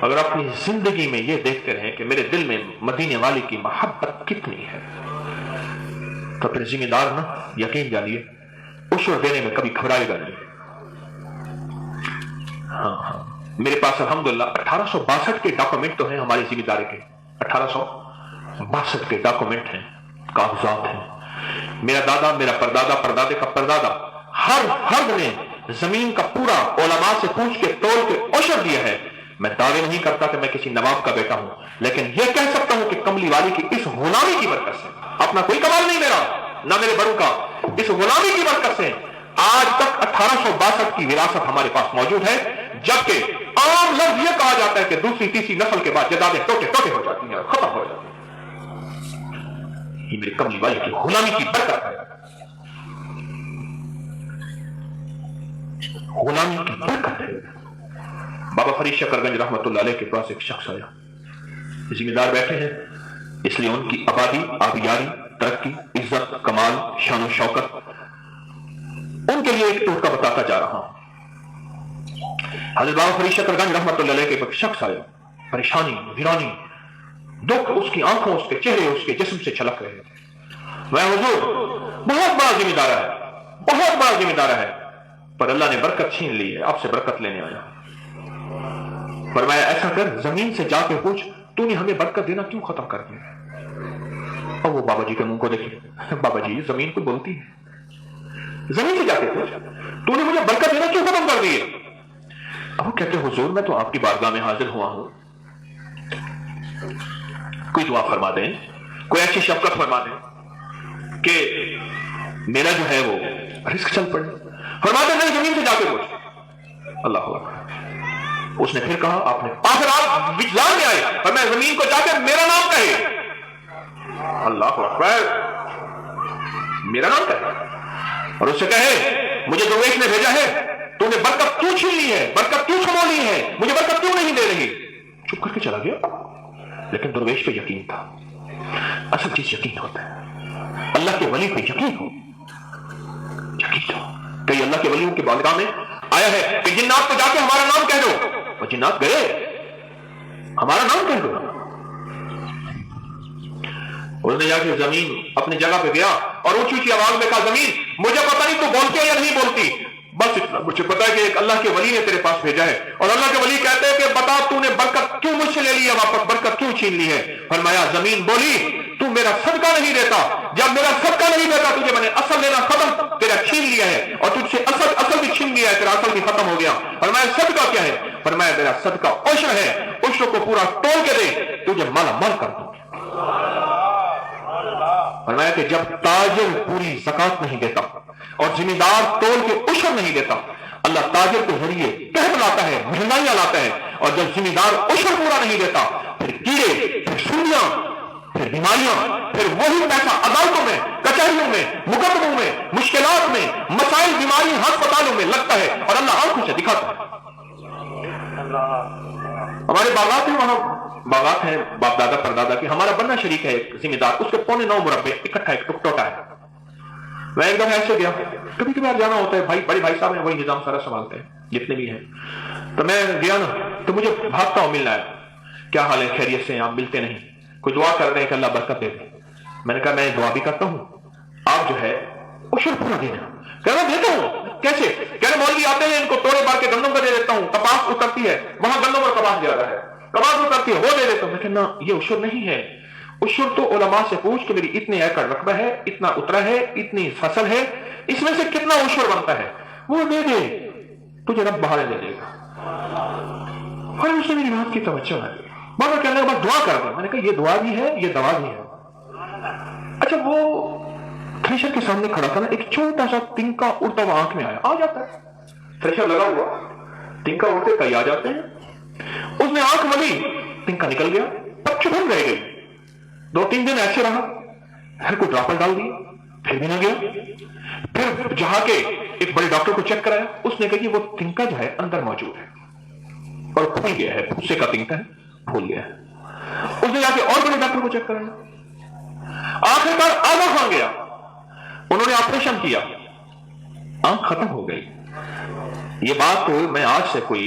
اگر اپنی زندگی میں یہ دیکھتے رہیں کہ میرے دل میں مدینے والی کی محبت کتنی ہے، تو پھر ذمہ دار نا یقین جانیے عشر دینے میں کبھی گھبرائے گا نہیں۔ ہاں میرے پاس الحمدللہ 1862 کے ڈاکومنٹ تو ہیں ہماری ذمہ داری کے، 1862 کے ڈاکومنٹ ہیں، کاغذات ہیں۔ میرا دادا، میرا پردادا، پردادے کا پردادا، ہر فرد نے زمین کا پورا علماء سے پوچھ کے تول کے عشر دیا ہے۔ میں دعوے نہیں کرتا کہ میں کسی نواب کا بیٹا ہوں، لیکن یہ کہہ سکتا ہوں کہ کملی والی کی اس غلامی کی برکت سے، اپنا کوئی کمال نہیں میرا نہ میرے بڑوں کا، اس غلامی کی برکت سے آج تک 1862 کی وراثت ہمارے پاس موجود ہے، جبکہ عام لفظ یہ کہا جاتا ہے کہ دوسری تیسری نسل کے بعد جدادیں ٹوٹے ٹوٹے ہو جاتی ہیں، ختم ہو جاتی ہیں۔ یہ میرے کملی والی کی غلامی کی برکت ہے، غلامی کی برکت ہے۔ بابا فرید شکر گنج رحمت اللہ علیہ کے پاس ایک شخص آیا، ذمہ دار بیٹھے ہیں، اس لیے ان کی آبادی، آبیاری، ترقی، عزت، کمال، شان و شوکت ان کے لیے ایک ٹوٹکا بتاتا جا رہا ہوں۔ حضرت بابا فرید شکر گنج رحمت اللہ علیہ کے ایک شخص آیا، پریشانی، ویرانی، دکھ اس کی آنکھوں، اس کے چہرے، اس کے جسم سے چھلک رہے تھے۔ میں حضور بہت بڑا ذمہ دار ہے، بہت بڑا ذمہ دار ہے، پر اللہ نے برکت چھین لی ہے، آپ سے برکت لینے آیا۔ فرمایا ایسا کر، زمین سے جا کے پوچھ تو نے ہمیں برکت دینا کیوں ختم کر دیا؟ اور وہ بابا جی کے منہ کو دیکھیں، بابا جی زمین کو بولتی ہے، زمین سے جا کے پوچھ تو نے مجھے برکت دینا کیوں ختم کر دی ہے؟ اب وہ کہتے حضور میں تو آپ کی بارگاہ میں حاضر ہوا ہوں، کوئی دعا فرما دیں، کوئی ایسی شفقت فرما دیں کہ میرا جو ہے وہ رزق چل پڑے۔ فرما دیں نہیں، زمین سے جا کے پوچھ۔ اللہ اکبر۔ اس نے پھر کہا آپ نے آخر آپ وجدان میں آئے اور میں زمین کو جا کے میرا نام کہے، اللہ اکبر، میرا نام کہے اور اس سے کہے مجھے درویش نے بھیجا ہے، تو نے برکت کیوں چھین لی ہے، برکت کیوں چھمو لی ہے، مجھے برکت کیوں نہیں دے رہی؟ چپ کر کے چلا گیا، لیکن درویش پہ یقین تھا۔ اصل چیز یقین ہوتا ہے، اللہ کے ولی پہ یقین ہو، یقین ہو۔ کئی اللہ کے ولیوں کے بارگاہ میں آیا ہے کہ جنات کو جا کے ہمارا نام کہہ دو، اور جنات گئے ہمارا نام کہہ دو۔ اس نے جا کے زمین اپنی جگہ پہ گیا اور اونچی اونچی آواز میں کہا زمین مجھے پتہ نہیں تو بولتی ہے یا نہیں بولتی، بس اتنا مجھے پتا ہے کہ ایک اللہ کے ولی نے تیرے پاس بھیجا ہے، اور اللہ کے ولی کہتے ہیں کہ بتا تو نے برکت کیوں مجھ سے لے لی ہے واپس، برکت کیوں چھین لی ہے؟ فرمایا زمین بولی تو میرا صدقہ نہیں دیتا، جب میرا صدقہ نہیں دیتا تجھے میں نے اصل لینا ختم تیرا چھین لیا ہے، اور تجھ سے اصل بھی چھین لیا ہے، تیرا اصل بھی ختم ہو گیا۔ فرمایا صدقہ کیا ہے؟ فرمایا میرا صدقہ عشر ہے، عشر کو پورا تول کے دے تجھے مالا مال کر دوں۔ فرمایا کہ جب تاجر پوری زکات نہیں دیتا اور ذمہ دار تول کے عشر نہیں دیتا، اللہ تاجر کے ذریعے قحط لاتا ہے، مہنگائیاں لاتا ہے، اور جب ذمہ دار عشر پورا نہیں دیتا پھر کیڑے، پھر سوریاں، پھر بیماریاں، پھر وہی پیسہ عدالتوں میں، کچہریوں میں، مقدموں میں، مشکلات میں، مسائل، بیماری ہسپتالوں میں لگتا ہے، اور اللہ آنکھوں سے دکھاتا ہے۔ ہمارے باغات ہیں، وہاں باغات ہیں باپ دادا پردادا کے، ہمارا بننا شریک ہے ایک ذمہ دار، اس کے 9.25 مربع اکٹھا ایک ٹوٹا ہے۔ میں ایک دم ایسے گیا، کبھی کبھی جانا ہوتا ہے، بھائی بڑے بھائی صاحب ہیں وہی نظام سارا سنبھالتے ہیں جتنے بھی ہیں، تو میں گیا نا تو مجھے بھاگتا ہوں ملنا ہے، کیا حال ہے، خیریت سے ہیں؟ آپ ملتے نہیں، کوئی دعا کر رہے ہیں کہ اللہ برکت دے دے۔ میں نے کہا میں دعا بھی کرتا ہوں، آپ جو ہے عشر پورا دینا۔ کہنا دیتا ہوں کیسے؟ کہنے مولوی آتے ہیں ان کو توڑے بار کے گندم کا دے دیتا ہوں، کپاس اترتی ہے وہاں گندم اور کپاس جا رہا ہے، کپاس اترتی ہے وہ دے دیتا ہوں۔ میں کہنا یہ عشر نہیں ہے، عشر تو علماء سے پوچھ کہ میری اتنے ایکڑ رقبہ ہے، اتنا اترا ہے، اتنی فصل ہے، اس میں سے کتنا عشر بنتا ہے وہ دے دے، تجھے رب بہارے دے دے گا۔ اور اس نے میری بات کی توجہ ہے، بابا کہنے کے بعد دعا کر دیں۔ میں نے کہا یہ دعا بھی ہے، یہ دوا بھی ہے۔ اچھا وہ تھریشر کے سامنے کھڑا تھا نا، ایک چھوٹا سا تنکا اڑتا ہوا آنکھ میں آ جاتا ہے، تھریشر لگا ہوا تنکا اڑتے کئی آ جاتے ہیں، اس نے آنکھ ملی، تنکا نکل گیا، تب چبھن رہ گئی۔ 2-3 دن ایسے رہا، پھر کوئی ڈراپر ڈال دیا، پھر بھی نہ گیا، پھر جہاں کے ایک بڑے ڈاکٹر کو چیک کرایا، اس نے کہا کہ وہ تنکا جو ہے اندر موجود ہے اور پھول گیا ہے، پھوسے کا تنکا ہے، پھول گیا ہے۔ اس نے جا کے اور بڑے ڈاکٹر کو چیک کرایا، آخرکار آدھا کھا گیا، انہوں نے آپریشن کیا، آنکھ ختم ہو گئی۔ یہ بات میں آج سے کوئی